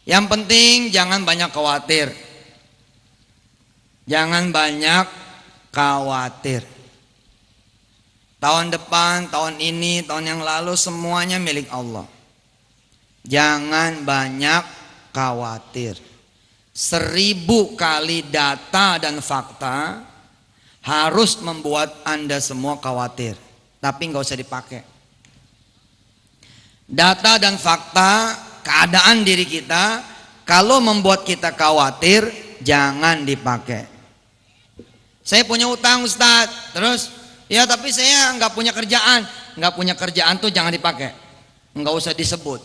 Yang penting jangan banyak khawatir. Jangan banyak khawatir. Tahun depan, tahun ini, tahun yang lalu semuanya milik Allah. Jangan banyak khawatir. 1000 kali data dan fakta harus membuat Anda semua khawatir. Tapi nggak usah dipakai. Data dan fakta keadaan diri kita kalau membuat kita khawatir, jangan dipakai. Saya punya utang Ustadz, terus ya tapi saya nggak punya kerjaan. Nggak punya kerjaan tuh jangan dipakai, nggak usah disebut.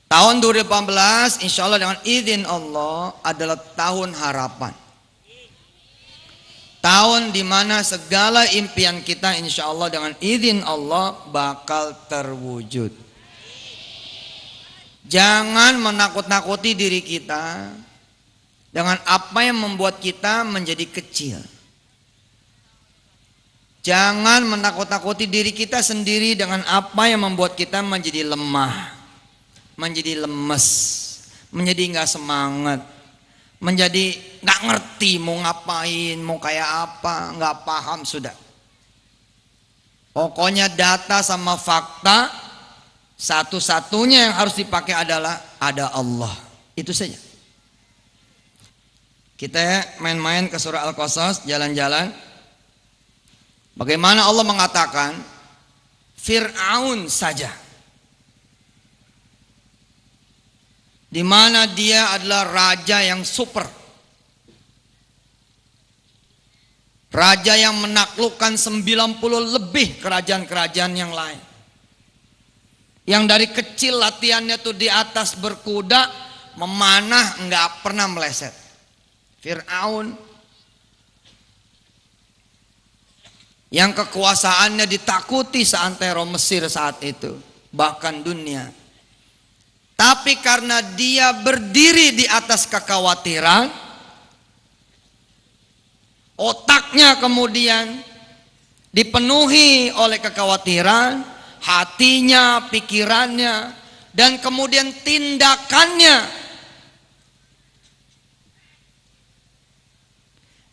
Tahun 2018 insya Allah dengan izin Allah adalah tahun harapan. Tahun dimana segala impian kita insya Allah dengan izin Allah bakal terwujud. Jangan menakut-nakuti diri kita dengan apa yang membuat kita menjadi kecil. Jangan menakut-nakuti diri kita sendiri dengan apa yang membuat kita menjadi lemah, menjadi lemes, menjadi nggak semangat, menjadi nggak ngerti mau ngapain, mau kayak apa, nggak paham sudah. Pokoknya data sama fakta, satu-satunya yang harus dipakai adalah ada Allah. Itu saja. Kita main-main ke surah Al-Qasas, jalan-jalan. Bagaimana Allah mengatakan Fir'aun saja, di mana dia adalah raja yang super, raja yang menaklukkan 90 lebih kerajaan-kerajaan yang lain, yang dari kecil latihannya tuh di atas berkuda, memanah, nggak pernah meleset. Fir'aun yang kekuasaannya ditakuti seantero Mesir saat itu, bahkan dunia. Tapi karena dia berdiri di atas kekhawatiran, otaknya kemudian dipenuhi oleh kekhawatiran, hatinya, pikirannya, dan kemudian tindakannya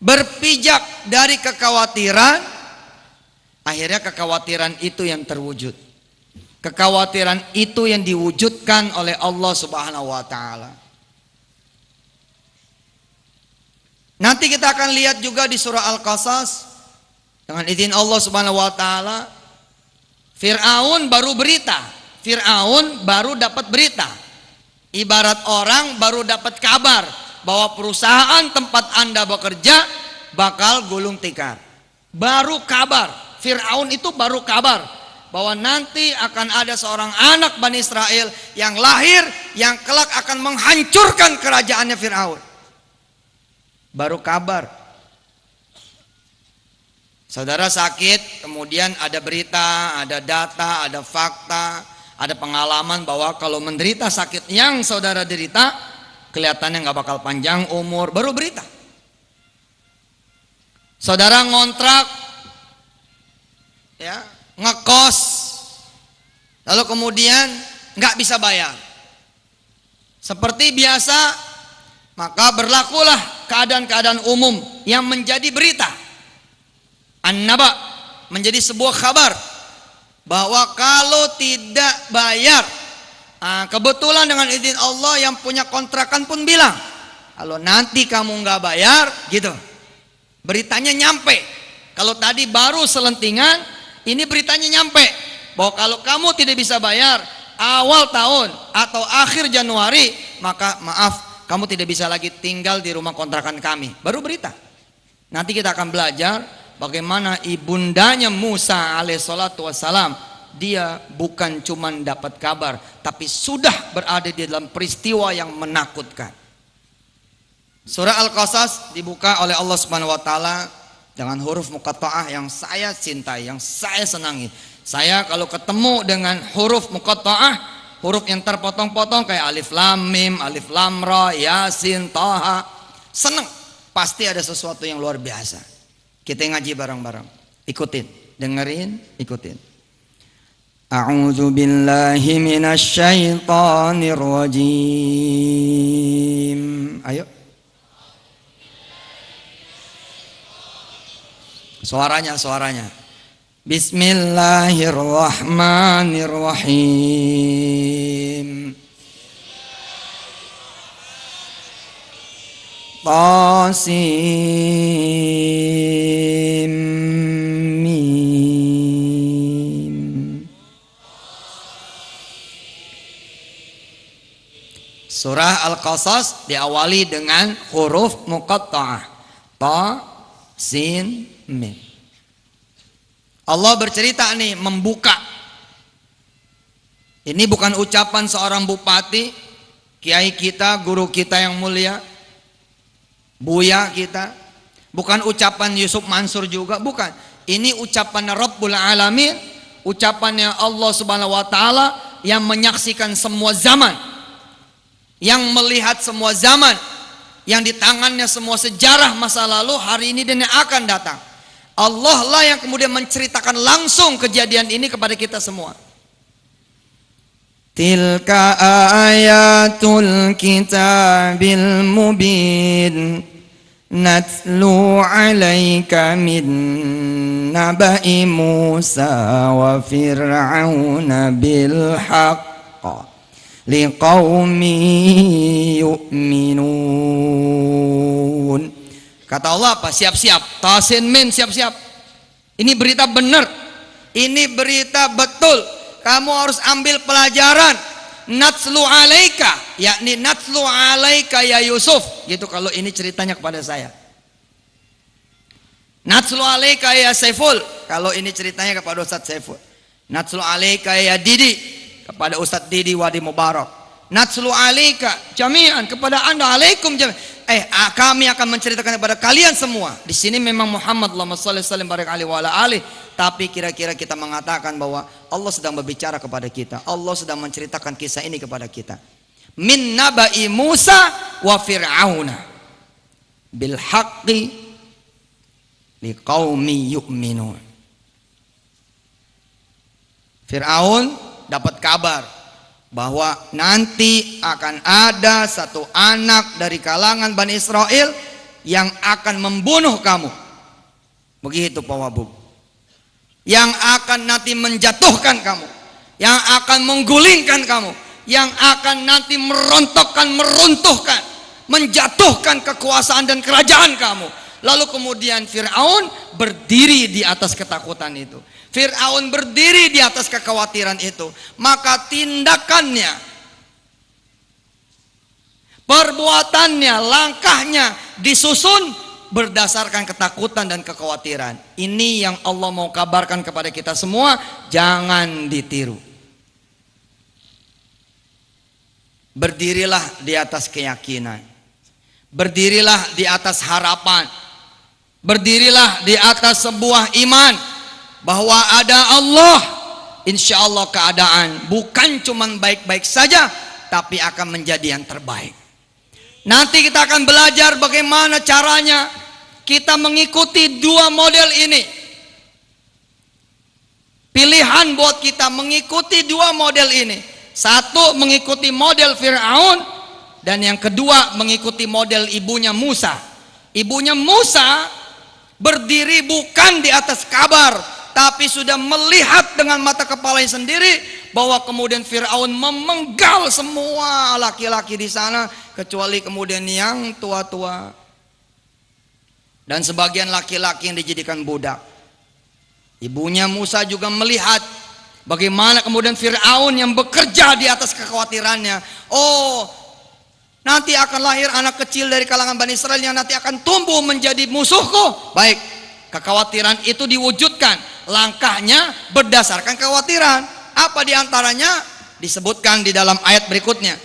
berpijak dari kekhawatiran. Akhirnya kekhawatiran itu yang terwujud. Kekhawatiran itu yang diwujudkan oleh Allah Subhanahu wa taala. Nanti kita akan lihat juga di surah Al-Qasas dengan izin Allah Subhanahu wa taala, Fir'aun baru berita. Fir'aun baru dapat berita. Ibarat orang baru dapat kabar bahwa perusahaan tempat Anda bekerja bakal gulung tikar. Baru kabar. Fir'aun itu baru kabar bahwa nanti akan ada seorang anak Bani Israel yang lahir, yang kelak akan menghancurkan kerajaannya Fir'aun. Baru kabar. Saudara sakit, kemudian ada berita, ada data, ada fakta, ada pengalaman bahwa kalau menderita sakit yang saudara derita, kelihatannya nggak bakal panjang umur. Baru berita. Saudara ngontrak, ya, ngekos, lalu kemudian nggak bisa bayar. Seperti biasa, maka berlakulah keadaan-keadaan umum yang menjadi berita. An-Naba menjadi sebuah kabar bahwa kalau tidak bayar, kebetulan dengan izin Allah yang punya kontrakan pun bilang, kalau nanti kamu nggak bayar, gitu. Beritanya nyampe. Kalau tadi baru selentingan, ini beritanya nyampe bahwa kalau kamu tidak bisa bayar awal tahun atau akhir Januari, maka maaf, kamu tidak bisa lagi tinggal di rumah kontrakan kami. Baru berita. Nanti kita akan belajar bagaimana ibundanya Musa alaihissalatu wassalam, dia bukan cuma dapat kabar, tapi sudah berada di dalam peristiwa yang menakutkan. Surah Al-Qasas dibuka oleh Allah Subhanahu wa taala dengan huruf muqatta'ah yang saya cintai, yang saya senangi. Saya kalau ketemu dengan huruf muqatta'ah, huruf yang terpotong-potong kayak alif lam mim, alif lam ra, yasin, taha, seneng. Pasti ada sesuatu yang luar biasa. Kita ngaji bareng-bareng. Ikutin, dengerin, ikutin. A'udzu billahi minasyaitonir rajim. Ayo. Suaranya. Bismillahirrahmanirrahim. Tasim mim. Surah Al-Qasas diawali dengan huruf muqatta'ah. Ta, sin, mim. Allah bercerita nih, membuka. Ini bukan ucapan seorang bupati, kiai kita, guru kita yang mulia, buya kita. Bukan ucapan Yusuf Mansur juga, bukan. Ini ucapan Rabbul Alamin, ucapannya Allah Subhanahu wa taala yang menyaksikan semua zaman, yang melihat semua zaman, yang di tangannya semua sejarah masa lalu, hari ini dan yang akan datang. Allah lah yang kemudian menceritakan langsung kejadian ini kepada kita semua. Tilka ayatul kitabil mubin natlu alaika min nabai Musa wa fir'auna bil haqq liqaumin yu'minun. Kata Allah apa? Siap-siap. Tasin min, siap-siap. Ini berita benar. Ini berita betul. Kamu harus ambil pelajaran. Natslu alaika, yakni natslu alaika ya Yusuf. Gitu kalau ini ceritanya kepada saya. Natslu alaika ya Saiful, kalau ini ceritanya kepada Ustaz Saiful. Natslu alaika ya Didi, kepada Ustaz Didi Wadi Mubarak. Natslu alaika jami'an, kepada Anda, alaikum jami'an. Kami akan menceritakan kepada kalian semua. Di sini memang Muhammad Allahumma shalli sallim barik alaihi wa ala alihi, tapi kira-kira kita mengatakan bahwa Allah sedang berbicara kepada kita. Allah sedang menceritakan kisah ini kepada kita. Min nabai Musa wa fir'auna bil haqqi liqaumi yu'minun. Fir'aun dapat kabar bahwa nanti akan ada satu anak dari kalangan Bani Israel yang akan membunuh kamu. Begitu Pak Wabub. Yang akan nanti menjatuhkan kamu, yang akan menggulingkan kamu, yang akan nanti merontokkan, meruntuhkan, menjatuhkan kekuasaan dan kerajaan kamu. Lalu kemudian Fir'aun berdiri di atas ketakutan itu. Fir'aun berdiri di atas kekhawatiran itu. Maka tindakannya, perbuatannya, langkahnya disusun berdasarkan ketakutan dan kekhawatiran. Ini yang Allah mau kabarkan kepada kita semua. Jangan ditiru. Berdirilah di atas keyakinan. Berdirilah di atas harapan. Berdirilah di atas sebuah iman bahwa ada Allah. Insya Allah keadaan bukan cuman baik-baik saja, tapi akan menjadi yang terbaik. Nanti kita akan belajar bagaimana caranya kita mengikuti dua model ini. Pilihan buat kita mengikuti dua model ini. Satu, mengikuti model Fir'aun, dan yang kedua mengikuti model ibunya Musa. Ibunya Musa berdiri bukan di atas kabar, tapi sudah melihat dengan mata kepalanya sendiri bahwa kemudian Fir'aun memenggal semua laki-laki di sana, kecuali kemudian yang tua-tua dan sebagian laki-laki yang dijadikan budak. Ibunya Musa juga melihat bagaimana kemudian Fir'aun yang bekerja di atas kekhawatirannya. Oh, nanti akan lahir anak kecil dari kalangan Bani Israel yang nanti akan tumbuh menjadi musuhku. Baik, kekhawatiran itu diwujudkan. Langkahnya berdasarkan kekhawatiran. Apa diantaranya? Disebutkan di dalam ayat berikutnya.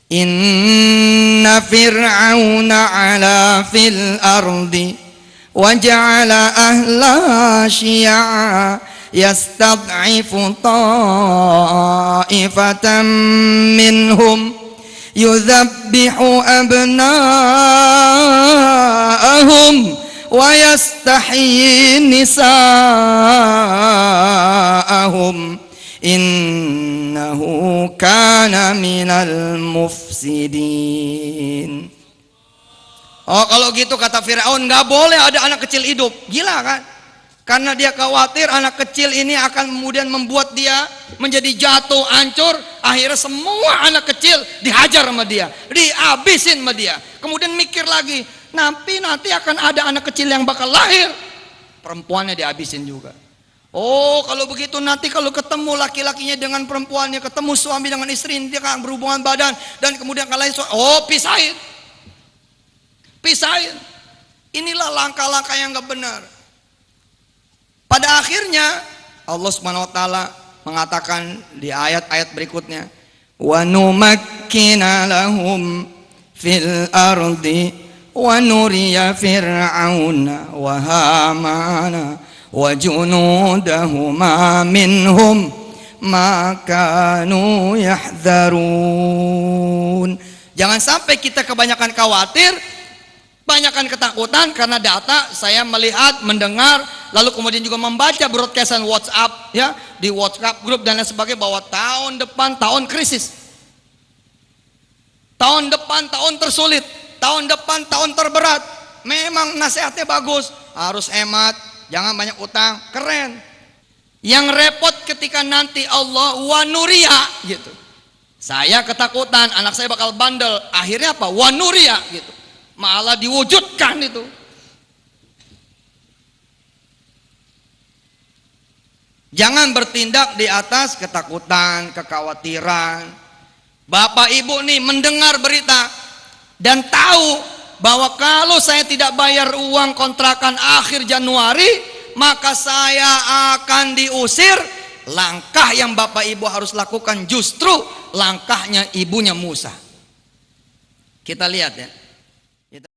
Inna fir'auna ala fil ardi wa ja'ala ahlaha syi'a yastad'ifu ta'ifatan minhum yudhabbihu abna'ahum wa yastahyi nisa'ahum innahu kana minal mufsidin. Oh, kalau gitu kata Firaun, nggak boleh ada anak kecil hidup. Gila kan? Karena dia khawatir anak kecil ini akan kemudian membuat dia menjadi jatuh, hancur. Akhirnya semua anak kecil dihajar sama dia, dihabisin sama dia. Kemudian mikir lagi, nanti akan ada anak kecil yang bakal lahir, perempuannya dihabisin juga. Oh, kalau begitu nanti kalau ketemu laki-lakinya dengan perempuannya, ketemu suami dengan istri, dia akan berhubungan badan dan kemudian kalau pisahin. Pisahin. Inilah langkah-langkah yang enggak benar. Pada akhirnya Allah Subhanahu wa taala mengatakan di ayat-ayat berikutnya, wa numakkina lahum fil ardi wa nuriya fir'auna wa hamana wa junudahuma minhum ma kanu yahdharun. Jangan sampai kita kebanyakan khawatir, banyakkan ketakutan karena data saya melihat, mendengar, lalu kemudian juga membaca broadcastan WhatsApp ya, di WhatsApp grup dan lain sebagainya bahwa tahun depan tahun krisis. Tahun depan tahun tersulit, tahun depan tahun terberat. Memang nasihatnya bagus, harus hemat, jangan banyak utang, keren. Yang repot ketika nanti Allah wanuria gitu. Saya ketakutan anak saya bakal bandel, akhirnya apa? Wanuria gitu. Malah diwujudkan itu. Jangan bertindak di atas ketakutan, kekhawatiran. Bapak Ibu nih mendengar berita dan tahu bahwa kalau saya tidak bayar uang kontrakan akhir Januari, maka saya akan diusir. Langkah yang Bapak Ibu harus lakukan justru langkahnya ibunya Musa. Kita lihat ya.